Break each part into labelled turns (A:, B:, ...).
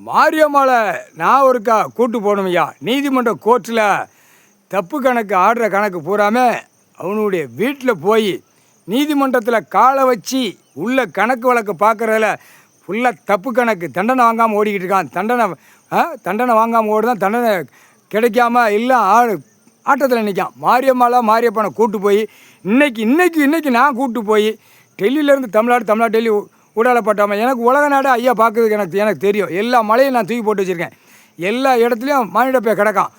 A: மாரியம்மாளை நான் ஒருக்கா கூட்டு போகணும் ஐயா. நீதிமன்ற கோர்ட்டில் தப்பு கணக்கு ஆடுற கணக்கு பூராமே அவனுடைய வீட்டில் போய் நீதிமன்றத்தில் காலை வச்சு உள்ள கணக்கு வழக்கு பார்க்குறதுல ஃபுல்லாக தப்பு கணக்கு தண்டனை வாங்காமல் ஓடிக்கிட்டு இருக்கான். தண்டனை வாங்காமல் ஓடுதான், தண்டனை கிடைக்காம எல்லாம் ஆட்டத்தில் நிற்கான். மாரியப்பனை கூட்டு போய் இன்னைக்கு நான் கூப்பிட்டு போய் டெல்லியிலேருந்து தமிழ்நாடு டெல்லி ஊடாலப்பட்டாமல் எனக்கு உலக நாடு ஐயா பார்க்குறதுக்கு எனக்கு தெரியும். எல்லா மலையும் நான் தூக்கி போட்டு வச்சுருக்கேன். எல்லா இடத்துலையும் மானிடப்பே கிடக்கான்.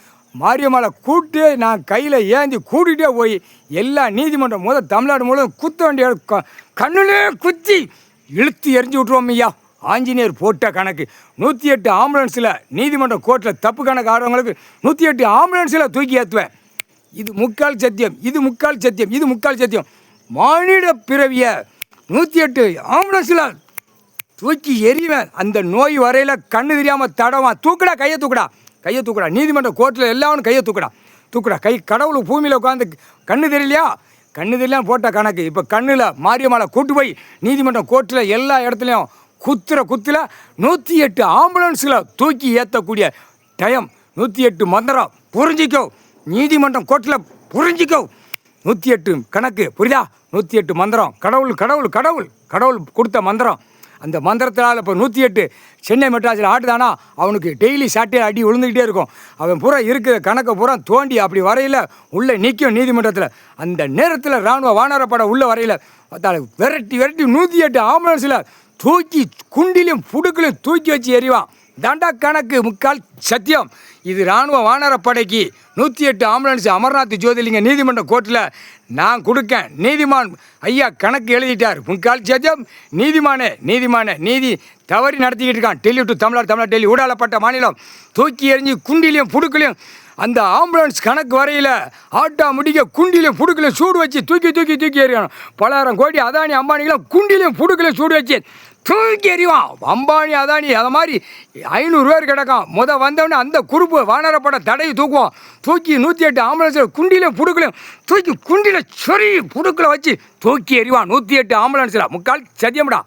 A: மாரியம்மாளை கூட்டு நான் கையில் ஏந்தி கூட்டிகிட்டே போய் எல்லா நீதிமன்றம் தமிழ்நாடு மூலம் குத்த வேண்டிய கண்ணுலே குத்தி இழுத்து எரிஞ்சு விட்ருவோம் ஐயா. ஆஞ்சநேயர் போட்ட கணக்கு 108 ஆம்புலன்ஸில் நீதிமன்ற கோர்ட்டில் தப்பு கணக்கு ஆடுறவங்களுக்கு 108 ஆம்புலன்ஸில் தூக்கி ஏற்றுவேன். இது முக்கால் சத்தியம். மானிட பிறவிய 108 ஆம்புலன்ஸில் தூக்கி எறிவேன். அந்த நோய் வரையில் கண்ணு தெரியாமல் தடவான். கையை தூக்குடா. நீதிமன்ற கோர்ட்டில் எல்லாரும் கையை தூக்குடா. கடவுள் பூமியில் உட்காந்து கண்ணு தெரியலையான்னு போட்ட கணக்கு. இப்போ கண்ணில் மாரியம்மாளை கூட்டு போய் நீதிமன்ற கோர்ட்டில் எல்லா இடத்துலையும் குத்துல 108 ஆம்புலன்ஸில் தூக்கி ஏற்றக்கூடிய டைம் 108 மந்திரம் புரிஞ்சிக்கோ. நீதிமன்றம் கோர்ட்டில் புரிஞ்சிக்கோ. 108 கணக்கு புரியுதா? 108 மந்திரம் கடவுள் கொடுத்த மந்திரம். அந்த மந்திரத்தினால் இப்போ 108 சென்னை மெட்ராஸில் ஆட்டுதானா அவனுக்கு டெய்லி சாட்டை அடி விழுந்துக்கிட்டே இருக்கும். அவன் பூரா இருக்கிற கணக்கை பூரா தோண்டி அப்படி வரையில் உள்ளே நிற்கும் நீதிமன்றத்தில். அந்த நேரத்தில் இராணுவ வானரப்படை உள்ள வரையில் விரட்டி 108 ஆம்புலன்ஸில் தூக்கி குண்டிலையும் புடுக்கலையும் தூக்கி வச்சு எறிவான். தண்டா கணக்கு முக்கால் சத்தியம். இது இராணுவ வானரப்படைக்கு 108 ஆம்புலன்ஸ் அமர்நாத் ஜோதிலிங்க நீதிமன்ற கோர்ட்டில் நான் கொடுக்கேன். நீதிமான் ஐயா கணக்கு எழுதிட்டார். முக்கால் சத்தியம். நீதி தவறி நடத்திக்கிட்டு இருக்கான். டெல்லி டு தமிழ்நாடு டெல்லி ஊடாலப்பட்ட மாநிலம் தூக்கி எறிஞ்சு குண்டிலையும் புடுக்கலையும் அந்த ஆம்புலன்ஸ் கணக்கு வரையில் ஆட்டா முடிக்க குண்டிலையும் புடுக்கலையும் சூடு வச்சு தூக்கி எறியணும். பலாயிரம் கோடி அதானி அம்பானிக்கெல்லாம் குண்டிலையும் புடுக்கலையும் சூடு வச்சு தூக்கி எறிவான். அம்பானி அதானி அதை மாதிரி 500 பேர் கிடக்கும். வந்தவொடனே அந்த குறுப்பு வானரப்பட தடையை தூக்குவோம். தூக்கி 108 ஆம்புலன்ஸில் குண்டிலையும் புடுக்கலையும் தூக்கி குண்டில சொறி புடுக்கில் வச்சு தூக்கி எறிவான். 108 ஆம்புலன்ஸில் முக்கால் சத்தியம்டா.